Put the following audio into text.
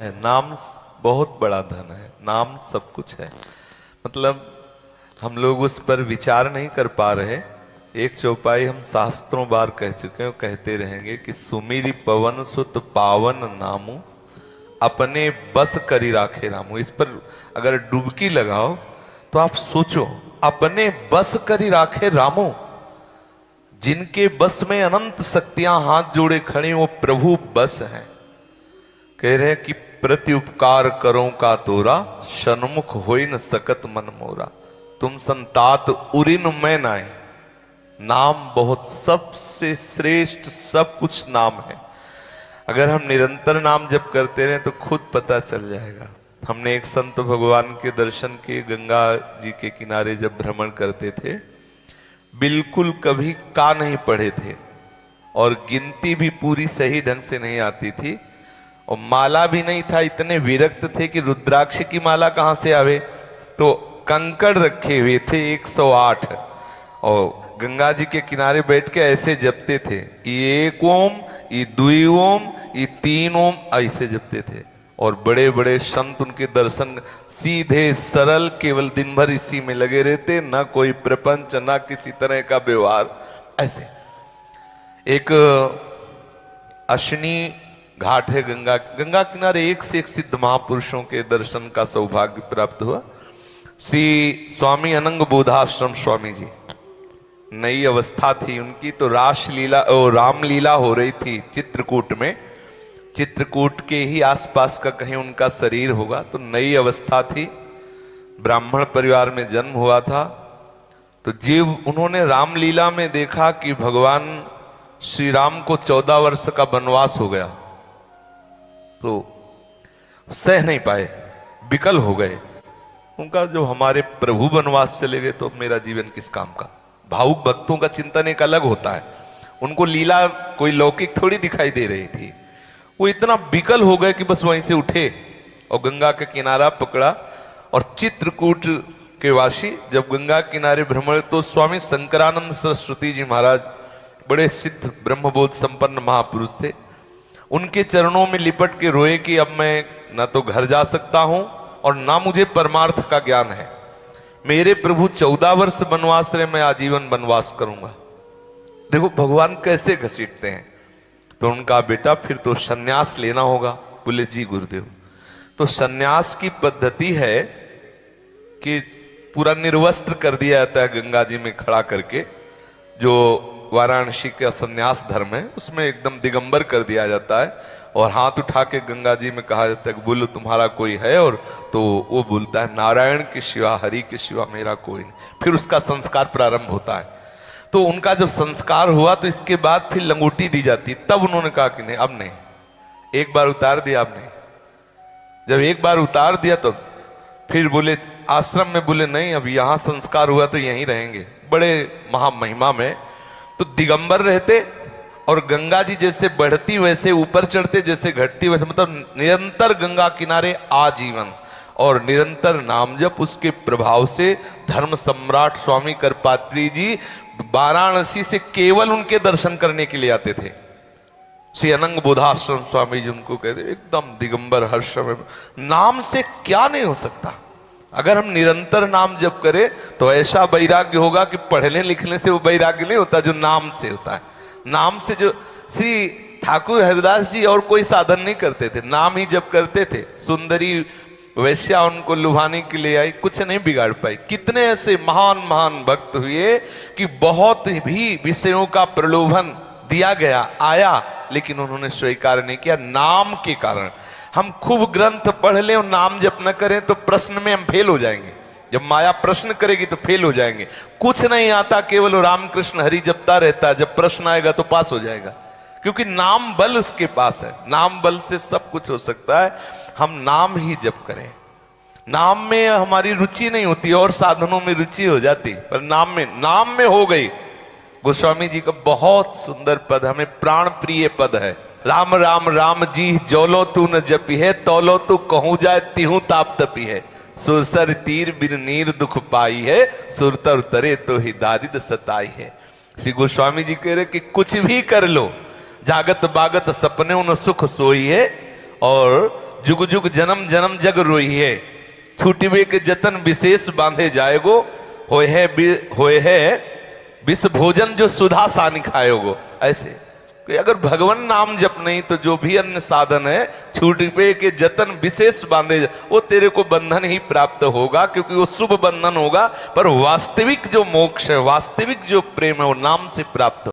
है। नाम बहुत बड़ा धन है। नाम सब कुछ है। मतलब हम लोग उस पर विचार नहीं कर पा रहे। एक चौपाई हम शास्त्रों बार कह चुके हैं, कहते रहेंगे कि सुमिरि पवन सुत पावन नामू अपने बस करी राखे रामू। इस पर अगर डुबकी लगाओ तो आप सोचो, अपने बस करी राखे रामू, जिनके बस में अनंत शक्तियां हाथ जोड़े खड़ी, वो प्रभु बस हैं। कह रहे कि प्रति उपकार करो का तोरा, सन्मुख होई न सकत मन मोरा। तुम संतात उरिन में नाए। नाम बहुत सबसे श्रेष्ठ सब कुछ नाम है। अगर हम निरंतर नाम जप करते रहे तो खुद पता चल जाएगा। हमने एक संत भगवान के दर्शन के गंगा जी के किनारे जब भ्रमण करते थे, बिल्कुल कभी का नहीं पढ़े थे और गिनती भी पूरी सही ढंग से नहीं आती थी और माला भी नहीं था। इतने विरक्त थे कि रुद्राक्ष की माला कहां से आवे, तो कंकड़ रखे हुए थे 108 और गंगा जी के किनारे बैठ के ऐसे जपते थे। ये एक ओम, ये दुई ओम, ये तीन ओम, ऐसे जपते थे। और बड़े बड़े संत उनके दर्शन, सीधे सरल, केवल दिन भर इसी में लगे रहते, ना कोई प्रपंच, ना किसी तरह का व्यवहार। ऐसे एक अश्विनी घाट है गंगा गंगा किनारे, एक से एक सिद्ध महापुरुषों के दर्शन का सौभाग्य प्राप्त हुआ। श्री स्वामी अनंग बोधाश्रम स्वामी जी, नई अवस्था थी उनकी, तो रामलीला हो रही थी चित्रकूट में। चित्रकूट के ही आसपास का कहीं उनका शरीर होगा, तो नई अवस्था थी। ब्राह्मण परिवार में जन्म हुआ था। तो जीव उन्होंने रामलीला में देखा कि भगवान श्री राम को 14 वर्ष का वनवास हो गया, तो सह नहीं पाए, विकल हो गए। उनका जो हमारे प्रभु वनवास चले गए तो मेरा जीवन किस काम का। भावुक भक्तों का चिंतन एक अलग होता है। उनको लीला कोई लौकिक थोड़ी दिखाई दे रही थी। वो इतना विकल हो गए कि बस वहीं से उठे और गंगा का किनारा पकड़ा। और चित्रकूट के वासी जब गंगा किनारे भ्रमण, तो स्वामी शंकरानंद सरस्वती जी महाराज बड़े सिद्ध ब्रह्मबोध संपन्न महापुरुष थे। उनके चरणों में लिपट के रोए कि अब मैं ना तो घर जा सकता हूं और ना मुझे परमार्थ का ज्ञान है। मेरे प्रभु 14 वर्ष वनवास रहे, मैं आजीवन वनवास करूंगा। देखो भगवान कैसे घसीटते हैं। तो उनका बेटा फिर तो सन्यास लेना होगा। बोले जी गुरुदेव। तो सन्यास की पद्धति है कि पूरा निर्वस्त्र कर दिया जाता है गंगा जी में खड़ा करके। जो वाराणसी का सन्यास धर्म है उसमें एकदम दिगंबर कर दिया जाता है और हाथ उठा के गंगा जी में कहा जाता है कि बोलो तुम्हारा कोई है, और तो वो बोलता है नारायण के सिवा, हरि के सिवा मेरा कोई नहीं। फिर उसका संस्कार प्रारंभ होता है। तो उनका जब संस्कार हुआ तो इसके बाद फिर लंगोटी दी जाती। तब उन्होंने कहा कि नहीं, अब नहीं, एक बार उतार दिया, अब नहीं। जब एक बार उतार दिया तो फिर बोले आश्रम में, बोले नहीं, अब यहां संस्कार हुआ तो यहीं रहेंगे। बड़े महामहिमा में तो दिगंबर रहते और गंगा जी जैसे बढ़ती वैसे ऊपर चढ़ते, जैसे घटती वैसे, मतलब निरंतर गंगा किनारे आजीवन और निरंतर नाम जप। उसके प्रभाव से धर्म सम्राट स्वामी करपात्री जी वाराणसी से केवल उनके दर्शन करने के लिए आते थे। श्री अनंग बोधाश्रम स्वामी जी उनको कहते, एकदम दिगंबर, हर समय नाम से क्या नहीं हो सकता। अगर हम निरंतर नाम जप करें तो ऐसा वैराग्य होगा कि पढ़ने लिखने से वो वैराग्य नहीं होता जो नाम से होता है। नाम से जो श्री ठाकुर हरिदास जी और कोई साधन नहीं करते थे, नाम ही जप करते थे। सुंदरी वैश्या उनको लुभाने के लिए आई, कुछ नहीं बिगाड़ पाई। कितने ऐसे महान महान भक्त हुए कि बहुत भी विषयों का प्रलोभन दिया गया, आया, लेकिन उन्होंने स्वीकार नहीं किया नाम के कारण। हम खूब ग्रंथ पढ़ लें और नाम जप न करें तो प्रश्न में हम फेल हो जाएंगे। जब माया प्रश्न करेगी तो फेल हो जाएंगे। कुछ नहीं आता, केवल रामकृष्ण हरि जपता रहता है। जब प्रश्न आएगा तो पास हो जाएगा, क्योंकि नाम बल उसके पास है। नाम बल से सब कुछ हो सकता है। हम नाम ही जप करें। नाम में हमारी रुचि नहीं होती और साधनों में रुचि हो जाती, पर नाम में हो गई। गोस्वामी जी का बहुत सुंदर पद, हमें प्राण प्रिय पद है। राम राम राम जी जोलो तू न जपी है, तोलो तू कहूं जाए तिहू ताप तपी है। सुरसर तीर बिन नीर दुख पाई है, सुरतर तरे तो ही दारिद सताई है। श्री गोस्वामी जी कह रहे कि कुछ भी कर लो, जागत बागत सपने उन सुख सोई है, और जुग जुग जन्म जन्म जग रोइए, छूटिबे के जतन विशेष बांधे जाएगो, होए है विष भोजन जो सुधा सानि खाएगो। ऐसे कि अगर भगवान नाम जप नहीं तो जो भी अन्य साधन है छूटिबे के जतन विशेष बांधे, वो तेरे को बंधन ही प्राप्त होगा, क्योंकि वो शुभ बंधन होगा। पर वास्तविक जो मोक्ष है, वास्तविक जो प्रेम है, वो नाम से प्राप्त